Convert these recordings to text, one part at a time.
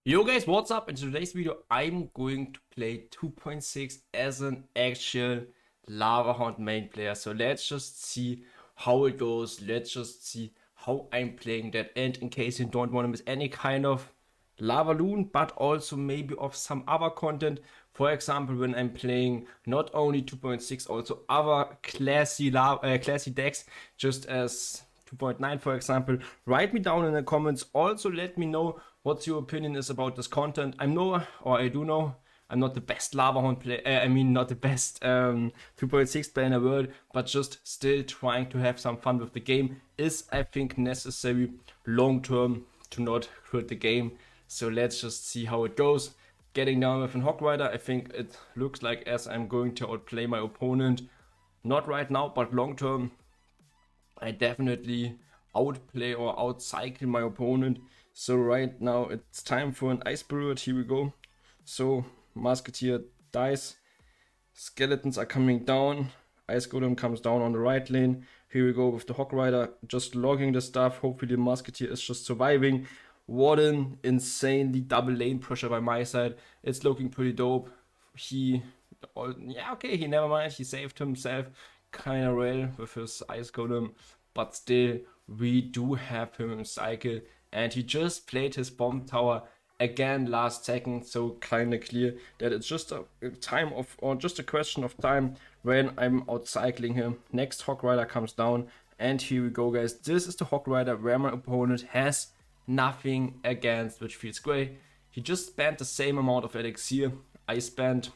Yo guys, what's up? In today's video, I'm going to play 2.6 as an actual Lava Hound main player. So let's just see how it goes. Let's just see how I'm playing that. And in case you don't want to miss any kind of Lava Loon, but also maybe of some other content. For example, when I'm playing not only 2.6, also other classy decks, just as 2.9 for example, write me down in the comments. Also let me know what your opinion is about this content. I do know I'm not the best Lava Hound player, not the best 2.6 player in the world, but just still trying to have some fun with the game is, I think, necessary long term to not hurt the game. So let's just see how it goes. Getting down with an Hog Rider, I think it looks like as I'm going to outplay my opponent. Not right now, but long term, I definitely outplay or outcycle my opponent. So right now it's time for an Ice Spirit. Here we go. So Musketeer dies. Skeletons are coming down. Ice Golem comes down on the right lane. Here we go with the Hog Rider, just logging the stuff. Hopefully the Musketeer is just surviving. What an insanely double lane pressure by my side. It's looking pretty dope. He never mind. He saved himself kind of well with his Ice Golem, but still, we do have him in cycle, and he just played his bomb tower again last second, so kind of clear that it's just a question of time when I'm outcycling him. Next Hog Rider comes down, and here we go, guys. This is the Hog Rider where my opponent has nothing against, which feels great. He just spent the same amount of elixir I spent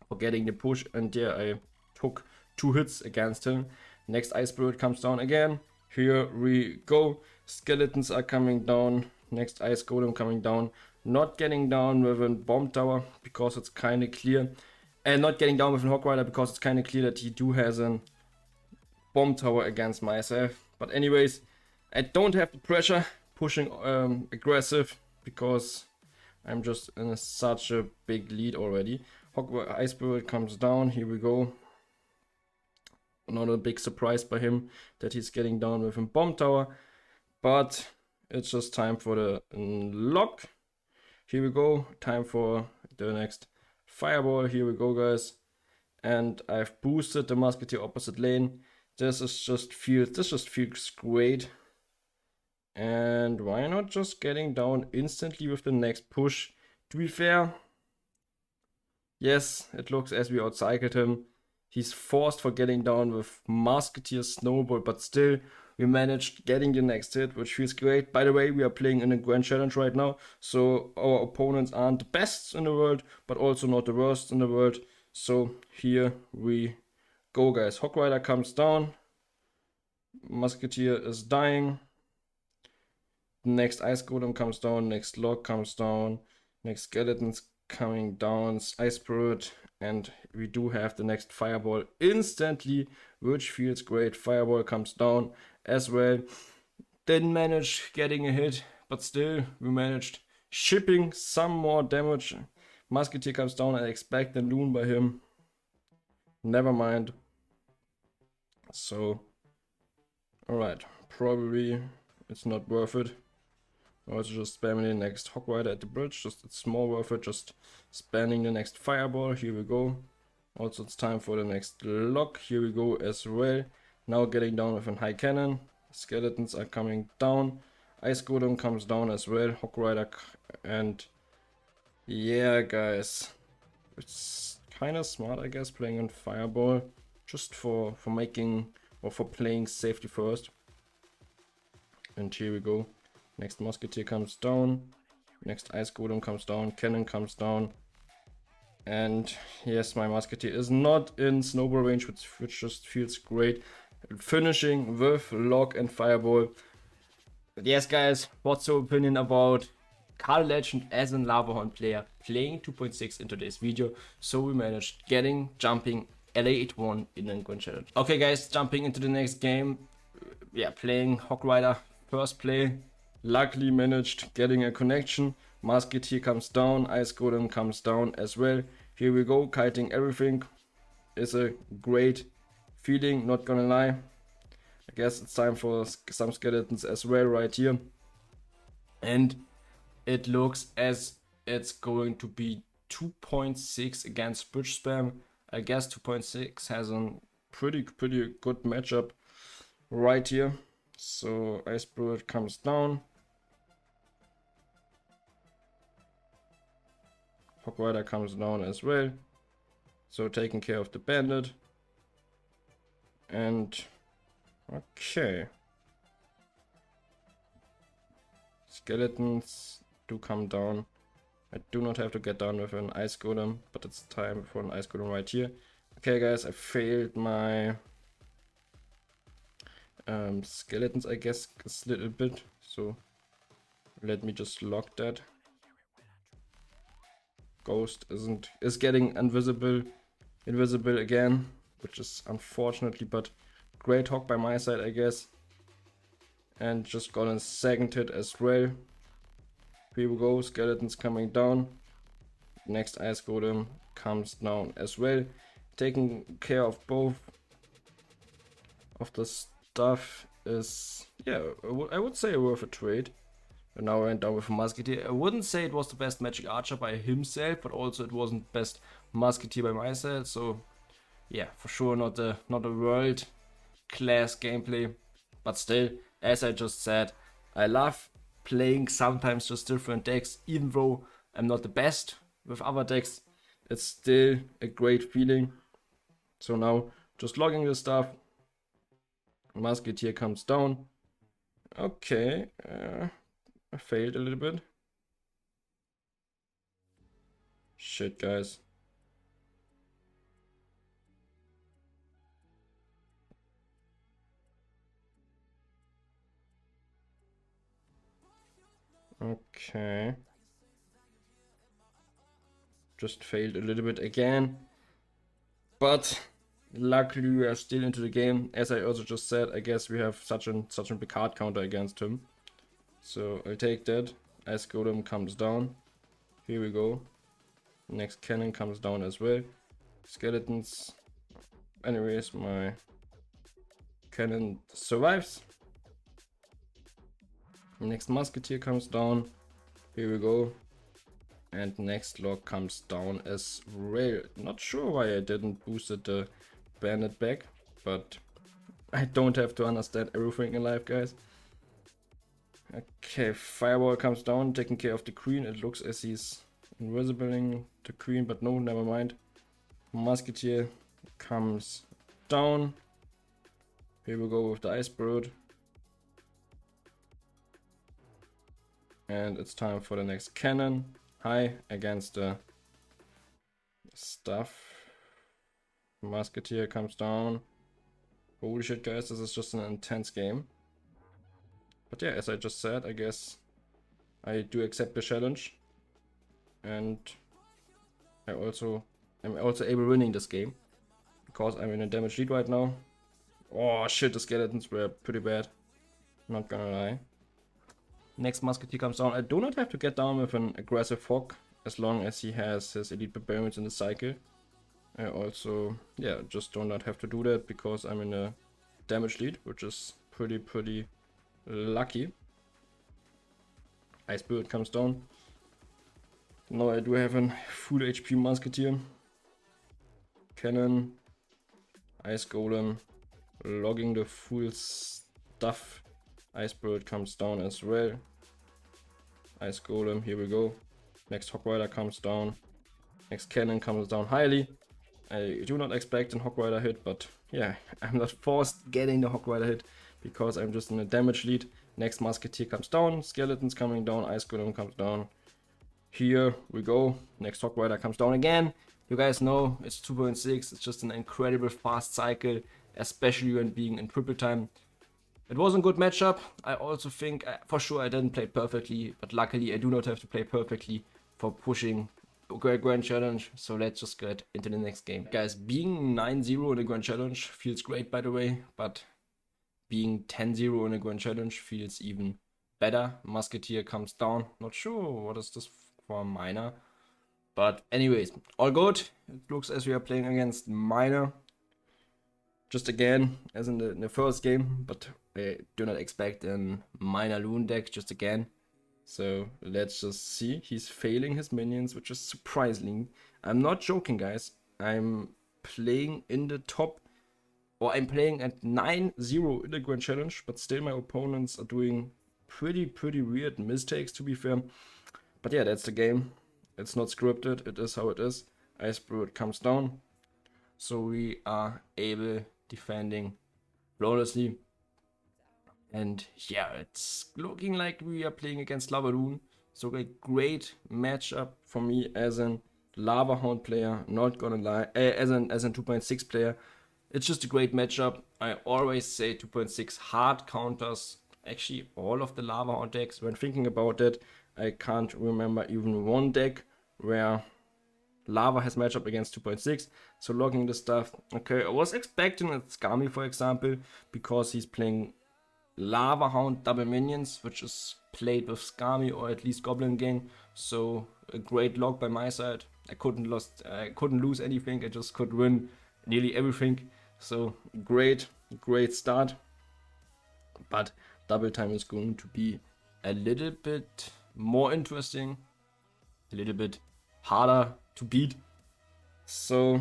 for getting the push, and yeah, I took 2 hits against him. Next Ice Spirit comes down again. Here we go. Skeletons are coming down. Next Ice Golem coming down. Not getting down with a bomb tower because it's kind of clear. And not getting down with a Hog Rider because it's kind of clear that he has a bomb tower against myself. But anyways, I don't have the pressure pushing aggressive because I'm just in such a big lead already. Ice Spirit comes down. Here we go. Not a big surprise by him that he's getting down with a bomb tower, but it's just time for the lock. Here we go. Time for the next fireball. Here we go, guys. And I've boosted the Musketeer opposite lane. This just feels great. And why not just getting down instantly with the next push? To be fair, yes, it looks as we outcycled him. He's forced for getting down with Musketeer Snowball, but still we managed getting the next hit, which feels great. By the way, we are playing in a Grand Challenge right now, so our opponents aren't the best in the world, but also not the worst in the world. So here we go, guys. Hog Rider comes down. Musketeer is dying. Next Ice Golem comes down. Next Log comes down. Next Skeletons coming down. Ice Spirit. And we do have the next fireball instantly, which feels great. Fireball comes down as well. Didn't manage getting a hit, but still we managed shipping some more damage. Musketeer comes down. I expect a loon by him. Never mind. So, alright, probably it's not worth it. Also just spamming the next Hog Rider at the bridge, it's more worth it, just spamming the next fireball. Here we go. Also it's time for the next lock. Here we go as well. Now getting down with a high cannon. Skeletons are coming down. Ice Golem comes down as well. Hog Rider, and yeah, guys, it's kind of smart, I guess, playing on fireball just for making or for playing safety first. And here we go. Next Musketeer comes down. Next Ice Golem comes down. Cannon comes down. And yes, my Musketeer is not in snowball range, which just feels great. Finishing with Log and Fireball. But yes, guys, what's your opinion about CarlTheLegend as a Lava Hound player playing 2.6 in today's video? So we managed jumping LA81 in a Grand Challenge. Okay, guys, jumping into the next game. Yeah, playing Hog Rider. First play. Luckily managed getting a connection. Musketeer comes down. Ice Golem comes down as well. Here we go. Kiting everything is a great feeling, not gonna lie. I guess it's time for some skeletons as well right here. And it looks as it's going to be 2.6 against bridge spam. I guess 2.6 has a pretty good matchup right here. So Ice Spirit comes down. Hog Rider comes down as well. So taking care of the bandit. And okay. Skeletons do come down. I do not have to get down with an ice golem, but it's time for an ice golem right here. Okay guys, I failed my skeletons, I guess, a little bit. So let me just lock that. Ghost is getting invisible again, which is unfortunately, but great hog by my side, I guess. And just got a second hit as well. Here we go, skeletons coming down. Next ice golem comes down as well. Taking care of both of the stuff is, yeah, I would say worth a trade. And now I went down with a musketeer. I wouldn't say it was the best magic archer by himself, but also it wasn't best musketeer by myself. So yeah, for sure not a world class gameplay, but still, as I just said, I love playing sometimes just different decks. Even though I'm not the best with other decks, it's still a great feeling. So now just logging the stuff. Musketeer comes down. Okay, I failed a little bit. Shit, guys. Okay. Just failed a little bit again. But luckily we are still into the game. As I also just said, I guess we have such a big hard counter against him. So I'll take that. Ice Golem comes down. Here we go. Next cannon comes down as well. Skeletons. Anyways, my cannon survives. Next musketeer comes down. Here we go. And next log comes down as well. Not sure why I didn't boosted the bandit back, but I don't have to understand everything in life, guys. Okay, Fireball comes down, taking care of the queen. It looks as he's invisibling the queen, but no, never mind. Musketeer comes down. Here we go with the Ice Bird. And it's time for the next cannon. High against the stuff. Musketeer comes down. Holy shit, guys, this is just an intense game. But yeah, as I just said, I guess I do accept the challenge. And I'm also able winning this game. Because I'm in a damage lead right now. Oh shit, the skeletons were pretty bad. Not gonna lie. Next musketeer comes down. I do not have to get down with an aggressive hog as long as he has his elite barbarians in the cycle. I also, yeah, just do not have to do that because I'm in a damage lead, which is pretty lucky. Ice Spirit comes down. Now I do have a full HP musketeer. Cannon. Ice Golem. Logging the full stuff. Ice Bird comes down as well. Ice Golem, here we go. Next Hog Rider comes down. Next cannon comes down highly. I do not expect a Hog Rider hit, but yeah, I'm not forced getting the Hog Rider hit because I'm just in a damage lead. Next Musketeer comes down. Skeletons coming down. Ice Golem comes down. Here we go. Next Hog Rider comes down again. You guys know it's 2.6. It's just an incredible fast cycle, especially when being in triple time. It was a good matchup. I also think, for sure, I didn't play perfectly, but luckily I do not have to play perfectly for pushing a Grand Challenge. So let's just get into the next game. Guys, being 9-0 in a Grand Challenge feels great, by the way, but being 10-0 in a Grand Challenge feels even better. Musketeer comes down. Not sure what is this for a miner. But anyways, all good. It looks as we are playing against miner. Just again, as in the first game, but I do not expect a minor loon deck, just again. So let's just see. He's failing his minions, which is surprising. I'm not joking, guys. I'm playing in the top, or I'm playing at 9-0 in the Grand Challenge, but still my opponents are doing pretty weird mistakes, to be fair. But yeah, that's the game. It's not scripted. It is how it is. Ice Spirit comes down. So we are able defending flawlessly. And yeah, it's looking like we are playing against Lavadoon. So a great matchup for me as an Lava Hound player, not gonna lie, as an 2.6 player. It's just a great matchup. I always say 2.6 hard counters actually all of the Lava Hound decks. When thinking about it, I can't remember even one deck where Lava has matchup against 2.6. So logging this stuff. Okay, I was expecting a Skami, for example, because he's playing Lava Hound double minions, which is played with Skami or at least Goblin Gang. So a great log by my side. I couldn't lose anything. I just could win nearly everything. So great start. But double time is going to be a little bit more interesting, a little bit harder to beat. So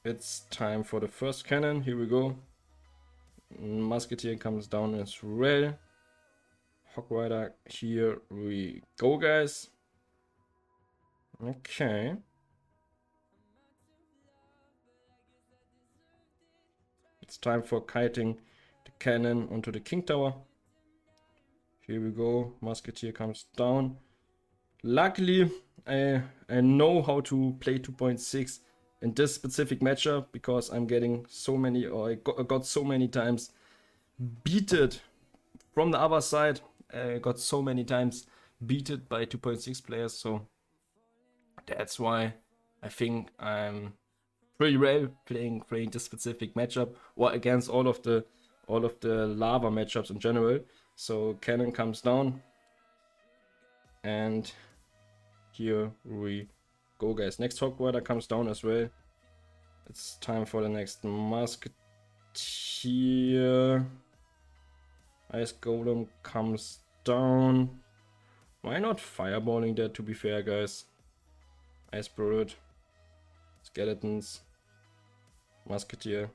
it's time for the first cannon. Here we go. Musketeer comes down as well. Hog Rider, here we go, guys. Okay. It's time for kiting the cannon onto the King Tower. Here we go. Musketeer comes down. Luckily, I know how to play 2.6 in this specific matchup because I'm getting so many, or I got so many times beaten from the other side. I got so many times beaten by 2.6 players, so that's why I think I'm pretty well playing this specific matchup, or against all of the lava matchups in general. So cannon comes down, and here we go, guys. Next Hog Rider comes down as well. It's time for the next Musketeer. Ice Golem comes down. Why not fireballing that, to be fair, guys? Ice Spirit, Skeletons, Musketeer.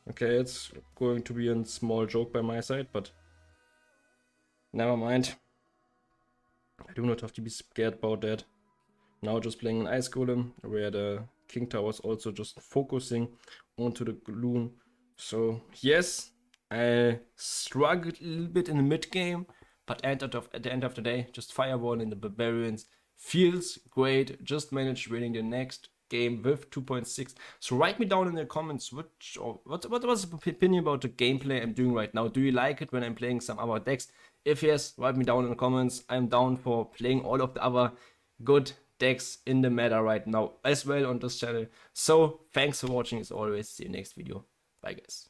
Okay, it's going to be a small joke by my side, but never mind. I do not have to be scared about that. Now just playing an Ice Golem, where the King Tower is also just focusing onto the Gloom. So yes, I struggled a little bit in the mid game, but at the end of the day, just fireballing the Barbarians feels great. Just managed winning the next game with 2.6. So write me down in the comments what was your opinion about the gameplay I'm doing right now. Do you like it when I'm playing some other decks? If yes, write me down in the comments. I'm down for playing all of the other good decks in the meta right now as well on this channel. So thanks for watching as always. See you next video. Bye guys.